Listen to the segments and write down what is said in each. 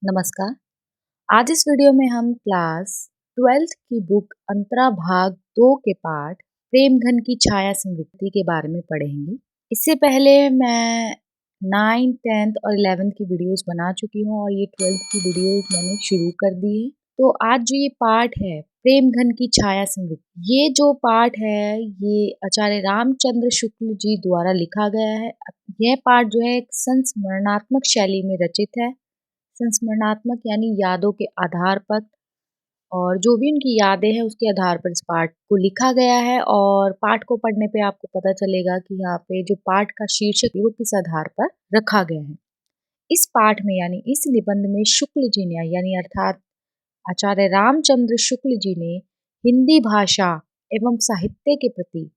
नमस्कार। आज इस वीडियो में हम क्लास 12th की बुक अंतरा भाग 2 के पाठ प्रेमघन की छाया स्मृति के बारे में पढ़ेंगे। इससे पहले मैं 9th, 10th और 11th की वीडियोस बना चुकी हूँ और ये 12th की वीडियोस मैंने शुरू कर दी है। तो आज जो ये पाठ है प्रेमघन की छाया स्मृति, ये जो पाठ है ये आचार्य रामचंद्र शुक्ल जी द्वारा लिखा गया है। यह पाठ जो है एक संस्मरणात्मक शैली में रचित है। संस्मरणात्मक यानी यादों के आधार पर, और जो भी उनकी यादें हैं उसके आधार पर इस पाठ को लिखा गया है। और पाठ को पढ़ने पे आपको पता चलेगा कि यहाँ पे जो पाठ का शीर्षक है वो किस आधार पर रखा गया है। इस पाठ में यानी इस निबंध में शुक्ल जी ने यानी अर्थात आचार्य रामचंद्र शुक्ल जी ने हिंदी भाषा एवं साहित्य के प्रति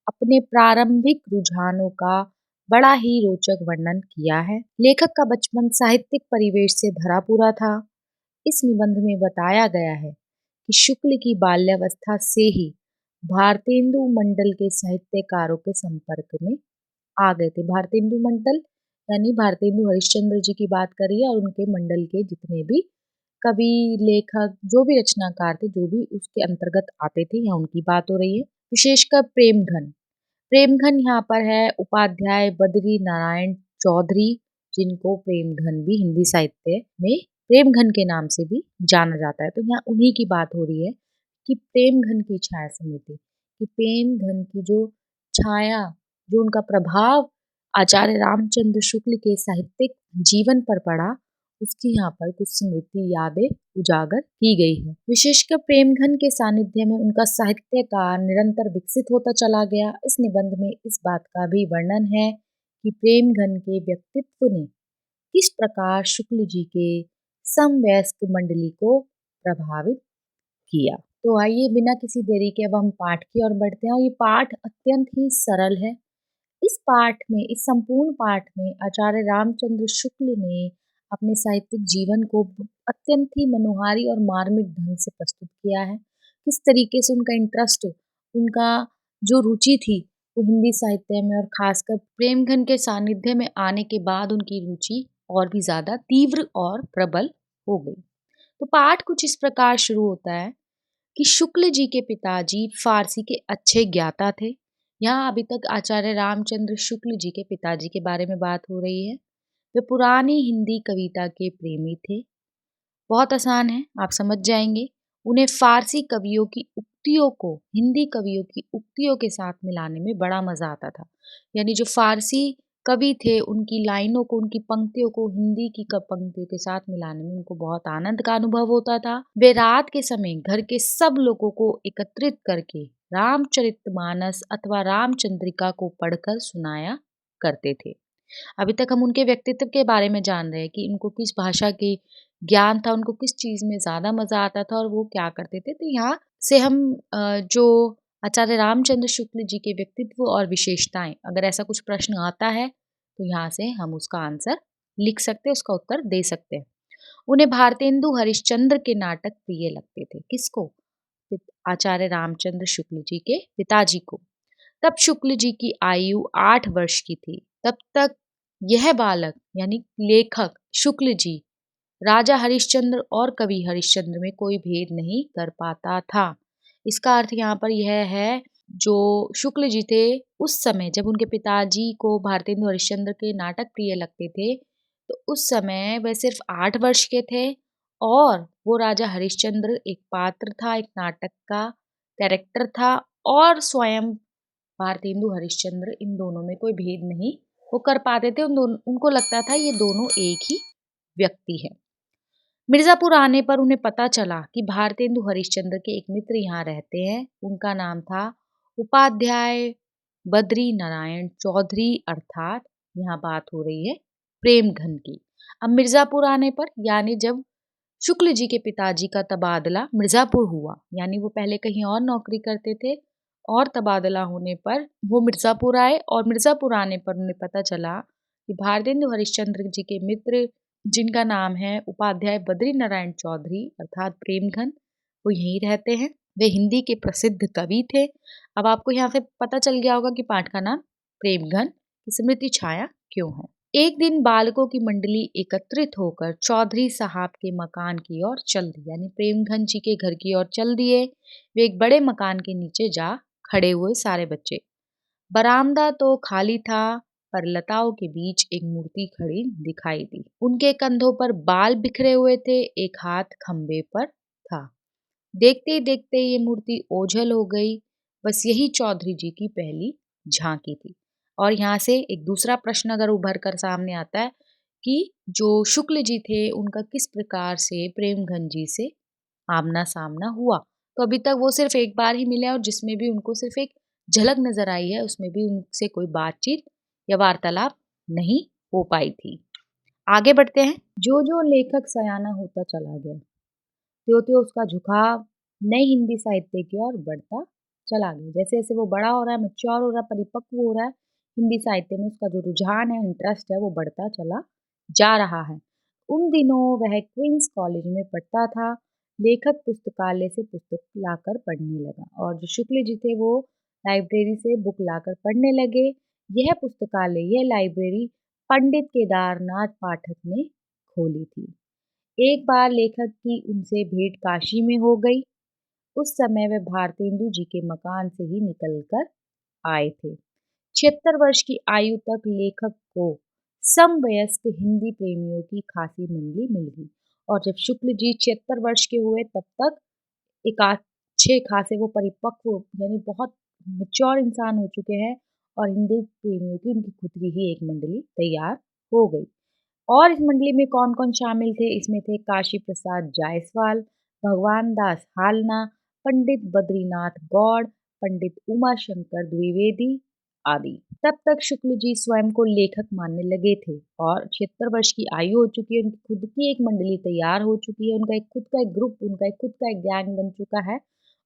अपने प्रारंभिक रुझानों का बड़ा ही रोचक वर्णन किया है। लेखक का बचपन साहित्यिक परिवेश से भरा पूरा था। इस निबंध में बताया गया है कि शुक्ल की बाल्यावस्था से ही भारतेंदु मंडल के साहित्यकारों के संपर्क में आ गए थे। भारतेंदु मंडल यानी भारतेंदु हरिश्चंद्र जी की बात करिए और उनके मंडल के जितने भी कवि, लेखक, जो भी रचनाकार थे, जो भी उसके अंतर्गत आते थे, यहाँ उनकी बात हो रही है। विशेषकर प्रेमघन। प्रेमघन यहाँ पर है उपाध्याय बद्री नारायण चौधरी, जिनको प्रेमघन भी हिंदी साहित्य में प्रेमघन के नाम से भी जाना जाता है। तो यहाँ उन्हीं की बात हो रही है कि प्रेमघन की छाया स्मृति, कि प्रेमघन की जो छाया, जो उनका प्रभाव आचार्य रामचंद्र शुक्ल के साहित्यिक जीवन पर पड़ा, उसकी यहाँ पर कुछ स्मृति यादें उजागर की गई है। विशेषकर प्रेमघन के सानिध्य में उनका साहित्य का निरंतर विकसित होता चला गया। इस निबंध में इस बात का भी वर्णन है कि प्रेमघन के व्यक्तित्व ने किस प्रकार शुक्ल जी के समवयस्क मंडली को प्रभावित किया। तो आइए बिना किसी देरी के अब हम पाठ की ओर बढ़ते हैं। और ये पाठ अत्यंत ही सरल है। इस पाठ में, इस संपूर्ण पाठ में आचार्य रामचंद्र शुक्ल ने अपने साहित्यिक जीवन को अत्यंत ही मनोहारी और मार्मिक ढंग से प्रस्तुत किया है। किस तरीके से उनका इंटरेस्ट, उनका जो रुचि थी वो हिंदी साहित्य में और खासकर प्रेमघन के सानिध्य में आने के बाद उनकी रुचि और भी ज्यादा तीव्र और प्रबल हो गई। तो पाठ कुछ इस प्रकार शुरू होता है कि शुक्ल जी के पिताजी फारसी के अच्छे ज्ञाता थे। यहाँ अभी तक आचार्य रामचंद्र शुक्ल जी के पिताजी के बारे में बात हो रही है। वे पुरानी हिंदी कविता के प्रेमी थे। बहुत आसान है, आप समझ जाएंगे। उन्हें फारसी कवियों की उक्तियों को हिंदी कवियों की उक्तियों के साथ मिलाने में बड़ा मजा आता था। यानी जो फारसी कवि थे उनकी लाइनों को, उनकी पंक्तियों को हिंदी की पंक्तियों के साथ मिलाने में उनको बहुत आनंद का अनुभव होता था। वे रात के समय घर के सब लोगों को एकत्रित करके रामचरितमानस अथवा रामचंद्रिका को पढ़कर सुनाया करते थे। अभी तक हम उनके व्यक्तित्व के बारे में जान रहे हैं कि उनको किस भाषा की ज्ञान था, उनको किस चीज में ज्यादा मजा आता था और वो क्या करते थे। तो यहाँ से हम जो आचार्य रामचंद्र शुक्ल जी के व्यक्तित्व और विशेषताएं, अगर ऐसा कुछ प्रश्न आता है तो यहाँ से हम उसका आंसर लिख सकते हैं, उसका उत्तर दे सकते हैं। उन्हें भारतेंदु हरिश्चंद्र के नाटक प्रिय लगते थे। किसको? आचार्य रामचंद्र शुक्ल जी के पिताजी को। तब शुक्ल जी की आयु 8 वर्ष की थी। तब तक यह बालक यानी लेखक शुक्ल जी राजा हरिश्चंद्र और कवि हरिश्चंद्र में कोई भेद नहीं कर पाता था। इसका अर्थ यहाँ पर यह है, जो शुक्ल जी थे उस समय जब उनके पिताजी को भारतेंदु हरिश्चंद्र के नाटक प्रिय लगते थे, तो उस समय वह सिर्फ 8 वर्ष के थे और वो राजा हरिश्चंद्र एक पात्र था, एक नाटक का कैरेक्टर था। और स्वयं भारतेंदु हरिश्चंद्र, इन दोनों में कोई भेद नहीं वो कर पाते थे। उनको लगता था ये दोनों एक ही व्यक्ति है। मिर्जापुर आने पर उन्हें पता चला कि भारतेंदु हरिश्चंद्र के एक मित्र यहाँ रहते हैं। उनका नाम था उपाध्याय बद्री नारायण चौधरी, अर्थात यहाँ बात हो रही है प्रेमघन की। अब मिर्जापुर आने पर यानी जब शुक्ल जी के पिताजी का तबादला मिर्जापुर हुआ, यानी वो पहले कहीं और नौकरी करते थे और तबादला होने पर वो मिर्जापुर आए, और मिर्जापुर आने पर उन्हें पता चला कि भारतेंदु हरिश्चंद्र जी के मित्र, जिनका नाम है उपाध्याय बद्री नारायण चौधरी अर्थात प्रेमघन, वो यहीं रहते हैं। वे हिंदी के प्रसिद्ध कवि थे। अब आपको यहाँ से पता चल गया होगा कि पाठ का नाम प्रेमघन की स्मृति छाया क्यों है। एक दिन बालकों की मंडली एकत्रित होकर चौधरी साहब के मकान की ओर चल दी, यानी प्रेमघन जी के घर की ओर चल दिए। वे एक बड़े मकान के नीचे जा खड़े हुए सारे बच्चे। बरामदा तो खाली था, पर लताओं के बीच एक मूर्ति खड़ी दिखाई दी। उनके कंधों पर बाल बिखरे हुए थे, एक हाथ खंबे पर था। देखते ही देखते ये मूर्ति ओझल हो गई। बस यही चौधरी जी की पहली झांकी थी। और यहाँ से एक दूसरा प्रश्न अगर उभर कर सामने आता है कि जो शुक्ल जी थे उनका किस प्रकार से प्रेमघन जी से आमना सामना हुआ। तो अभी तक वो सिर्फ एक बार ही मिले और जिसमें भी उनको सिर्फ एक झलक नजर आई है, उसमें भी उनसे कोई बातचीत या वार्तालाप नहीं हो पाई थी। आगे बढ़ते हैं। जो जो लेखक सयाना होता चला गया, त्यों-त्यों उसका झुकाव नई हिंदी साहित्य की ओर बढ़ता चला गया। जैसे-जैसे वो बड़ा हो रहा है, मैच्योर हो रहा है, परिपक्व हो रहा है, हिंदी साहित्य में उसका जो रुझान है, इंटरेस्ट है, वो बढ़ता चला जा रहा है। उन दिनों वह क्वींस कॉलेज में पढ़ता था। लेखक पुस्तकालय से पुस्तक लाकर पढ़ने लगा और जो शुक्ल जी थे वो लाइब्रेरी से बुक लाकर पढ़ने लगे। यह पुस्तकालय, यह लाइब्रेरी पंडित केदारनाथ पाठक ने खोली थी। एक बार लेखक की उनसे भेंट काशी में हो गई। उस समय वे भारतेंदु जी के मकान से ही निकलकर आए थे। 76 वर्ष की आयु तक लेखक को समवयस्क हिंदी प्रेमियों की खासी मंडली मिल गई और जब शुक्ल जी 76 वर्ष के हुए तब तक एक अच्छे खासे वो परिपक्व, यानी बहुत मैच्योर इंसान हो चुके हैं और हिंदी प्रेमियों की उनकी खुद की ही एक मंडली तैयार हो गई। और इस मंडली में कौन-कौन शामिल थे? इसमें थे काशी प्रसाद जायसवाल, भगवान दास हालना, पंडित बद्रीनाथ गौड़, पंडित उमाशंकर द्विवेदी आदि। तब तक शुक्ल जी स्वयं को लेखक मानने लगे थे और 76 वर्ष की आयु हो चुकी है, उनकी खुद की एक मंडली तैयार हो चुकी है, उनका एक खुद का एक ग्रुप, उनका एक खुद का एक गैंग बन चुका है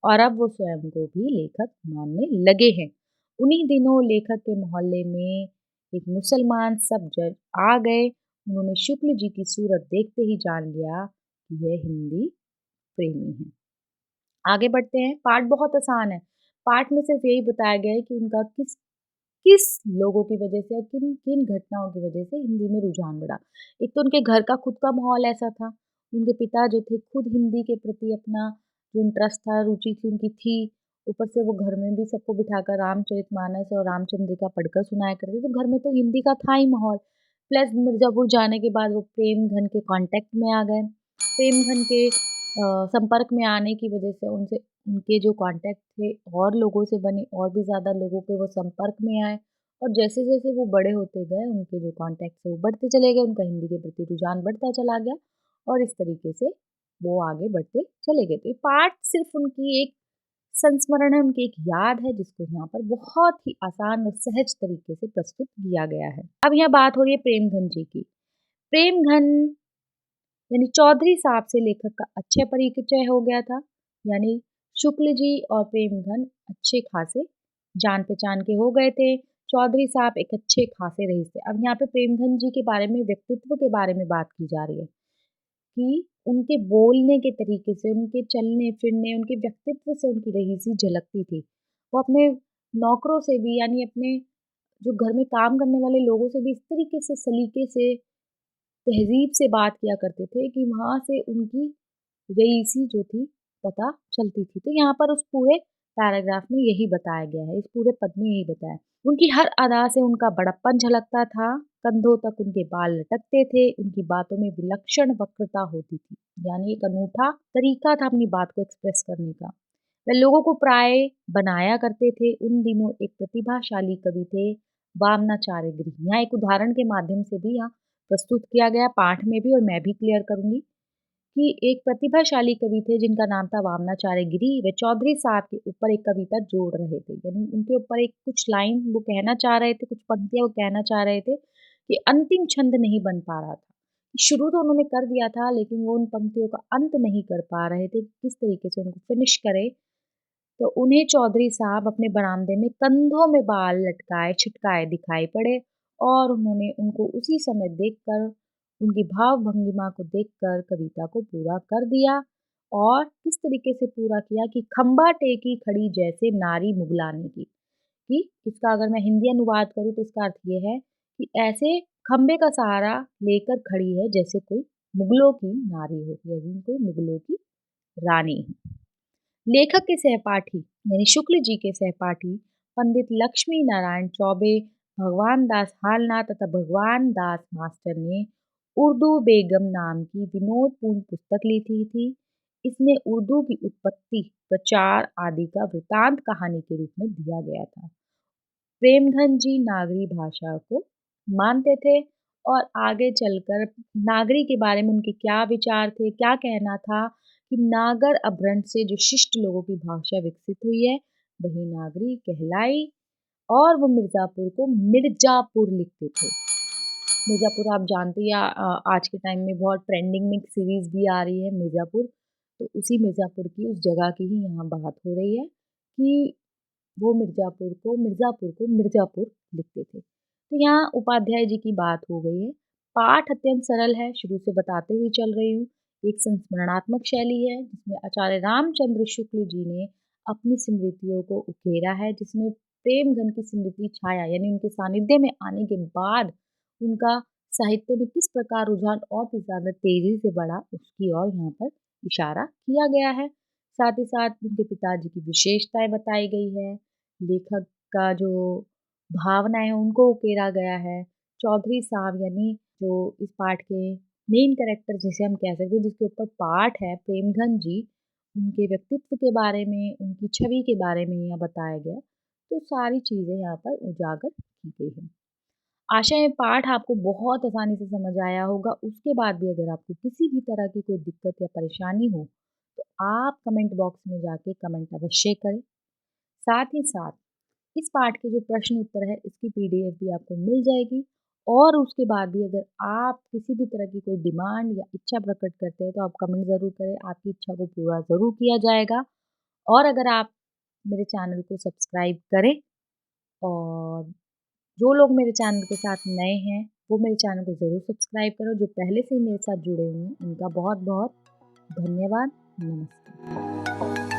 और अब वो स्वयं को भी लेखक मानने लगे हैं। उन्हीं दिनों लेखक के मोहल्ले में एक मुसलमान सब जज आ गए। उन्होंने शुक्ल जी की सूरत देखते ही जान लिया कि यह हिंदी प्रेमी है। आगे बढ़ते हैं। पाठ बहुत आसान है। पाठ में सिर्फ यही बताया गया है कि उनका किस किस लोगों की वजह से और किन किन घटनाओं की वजह से हिंदी में रुझान बढ़ा। एक तो उनके घर का खुद का माहौल ऐसा था। उनके पिता जो थे खुद हिंदी के प्रति अपना जो इंटरेस्ट था, रुचि थी उनकी थी। ऊपर से वो घर में भी सबको बिठाकर रामचरितमानस और रामचंद्रिका पढ़कर सुनाया करते, तो घर में तो हिंदी का था ही माहौल। प्लस मिर्ज़ापुर जाने के बाद वो प्रेमघन के कॉन्टैक्ट में आ गए। प्रेमघन के संपर्क में आने की वजह से उनसे उनके जो कॉन्टैक्ट थे और लोगों से बने, और भी ज़्यादा लोगों के वो संपर्क में आए और जैसे-जैसे वो बड़े होते गए, उनके जो कॉन्टैक्ट थे वो बढ़ते चले गए, उनका हिंदी के प्रति रुझान बढ़ता चला गया और इस तरीके से वो आगे बढ़ते चले गए। तो ये पाठ सिर्फ़ उनकी एक संस्मरण है, उनकी एक याद है जिसको यहाँ पर बहुत ही आसान और सहज तरीके से प्रस्तुत किया गया है। अब यहाँ बात हो रही है प्रेमघन जी की। प्रेमघन यानी चौधरी साहब से लेखक का अच्छे परिचय हो गया था, यानी शुक्ल जी और प्रेमघन अच्छे खासे जान पहचान के हो गए थे। चौधरी साहब एक अच्छे खासे रईस थे। अब यहाँ पे प्रेमघन जी के बारे में, व्यक्तित्व के बारे में बात की जा रही है कि उनके बोलने के तरीके से, उनके चलने-फिरने, उनके व्यक्तित्व से उनकी रईसी झलकती थी। वो अपने नौकरों से भी, यानी अपने जो घर में काम करने वाले लोगों से भी इस तरीके से सलीके से, तहज़ीब से बात किया करते थे कि वहाँ से उनकी रईसी जो थी पता चलती थी। तो यहाँ पर उस पूरे पैराग्राफ में यही बताया गया है, इस पूरे पद में यही बताया है। उनकी हर अदा से उनका बड़प्पन झलकता था, कंधों तक उनके बाल लटकते थे, उनकी बातों में विलक्षण वक्रता होती थी, यानी एक अनूठा तरीका था अपनी बात को एक्सप्रेस करने का। वे लोगों को प्राय बनाया करते थे। उन दिनों एक प्रतिभाशाली कवि थे, वामनाचार्य गिरि। यहाँ एक उदाहरण के माध्यम से भी यहाँ प्रस्तुत किया गया पाठ में भी, और मैं भी क्लियर करूंगी कि एक प्रतिभाशाली कवि थे जिनका नाम था वामनाचार्य गिरि। वे चौधरी साहब के ऊपर एक कविता जोड़ रहे थे, यानी उनके ऊपर एक कुछ लाइन वो कहना चाह रहे थे, कुछ पंक्तियां वो कहना चाह रहे थे कि अंतिम छंद नहीं बन पा रहा था। शुरू तो उन्होंने कर दिया था, लेकिन वो उन पंक्तियों का अंत नहीं कर पा रहे थे, किस तरीके से उनको फिनिश करे। तो उन्हें चौधरी साहब अपने बरामदे में कंधों में बाल लटकाए छिटकाए दिखाई पड़े और उन्होंने उनको उसी समय देखकर, उनकी भाव भंगिमा को देखकर कविता को पूरा कर दिया। और किस तरीके से पूरा किया कि खंबा टेकी खड़ी जैसे नारी मुगलाने की। कि इसका अगर मैं हिंदी अनुवाद करूँ तो इसका अर्थ ये है कि ऐसे खंबे का सहारा लेकर खड़ी है जैसे कोई मुगलों की नारी हो या कोई मुगलों की रानी हो। लेखक के सहपाठी यानी शुक्ल जी के सहपाठी पंडित लक्ष्मी नारायण चौबे, भगवान दास हालना तथा भगवान दास मास्टर ने उर्दू बेगम नाम की विनोदपूर्ण पुस्तक लिखी थी। इसमें उर्दू की उत्पत्ति, प्रचार आदि का वृतांत कहानी के रूप में दिया गया था। प्रेमधन जी नागरी भाषा को मानते थे और आगे चलकर नागरी के बारे में उनके क्या विचार थे, क्या कहना था कि नागर अपभ्रंश से जो शिष्ट लोगों की भाषा विकसित हुई है वही नागरी कहलाई। और वो मिर्ज़ापुर को मिर्जापुर लिखते थे। मिर्ज़ापुर आप जानते हैं आज के टाइम में बहुत ट्रेंडिंग में सीरीज़ भी आ रही है मिर्ज़ापुर, तो उसी मिर्ज़ापुर की उस जगह की ही यहाँ बात हो रही है कि वो मिर्ज़ापुर को मिर्ज़ापुर लिखते थे। तो यहाँ उपाध्याय जी की बात हो गई है। पाठ अत्यंत सरल है, शुरू से बताते हुए चल रही हूँ। एक संस्मरणात्मक शैली है जिसमें आचार्य रामचंद्र शुक्ल जी ने अपनी स्मृतियों को उकेरा है, जिसमें प्रेमघन की स्मृति छाया यानी उनके सानिध्य में आने के बाद उनका साहित्य में किस प्रकार रुझान और भी ज़्यादा तेज़ी से बढ़ा उसकी ओर यहाँ पर इशारा किया गया है। साथ ही साथ उनके पिताजी की विशेषताएँ बताई गई है। लेखक का जो भावना है उनको उकेरा गया है। चौधरी साहब यानी जो इस पाठ के मेन कैरेक्टर जिसे हम कह सकते हैं जिसके ऊपर पाठ है प्रेमघन जी, उनके व्यक्तित्व के बारे में, उनकी छवि के बारे में यहाँ बताया गया। तो सारी चीज़ें यहाँ पर उजागर की गई हैं। आशा है पाठ आपको बहुत आसानी से समझ आया होगा। उसके बाद भी अगर आपको किसी भी तरह की कोई दिक्कत या परेशानी हो, तो आप कमेंट बॉक्स में जाके कमेंट अवश्य करें। साथ ही साथ इस पाठ के जो प्रश्न उत्तर है इसकी पीडीएफ भी आपको मिल जाएगी। और उसके बाद भी अगर आप किसी भी तरह की कोई डिमांड या इच्छा प्रकट करते हैं तो आप कमेंट ज़रूर करें, आपकी इच्छा को पूरा ज़रूर किया जाएगा। और अगर आप मेरे चैनल को सब्सक्राइब करें, और जो लोग मेरे चैनल के साथ नए हैं वो मेरे चैनल को ज़रूर सब्सक्राइब करो। जो पहले से ही मेरे साथ जुड़े हुए हैं उनका बहुत बहुत धन्यवाद। नमस्कार।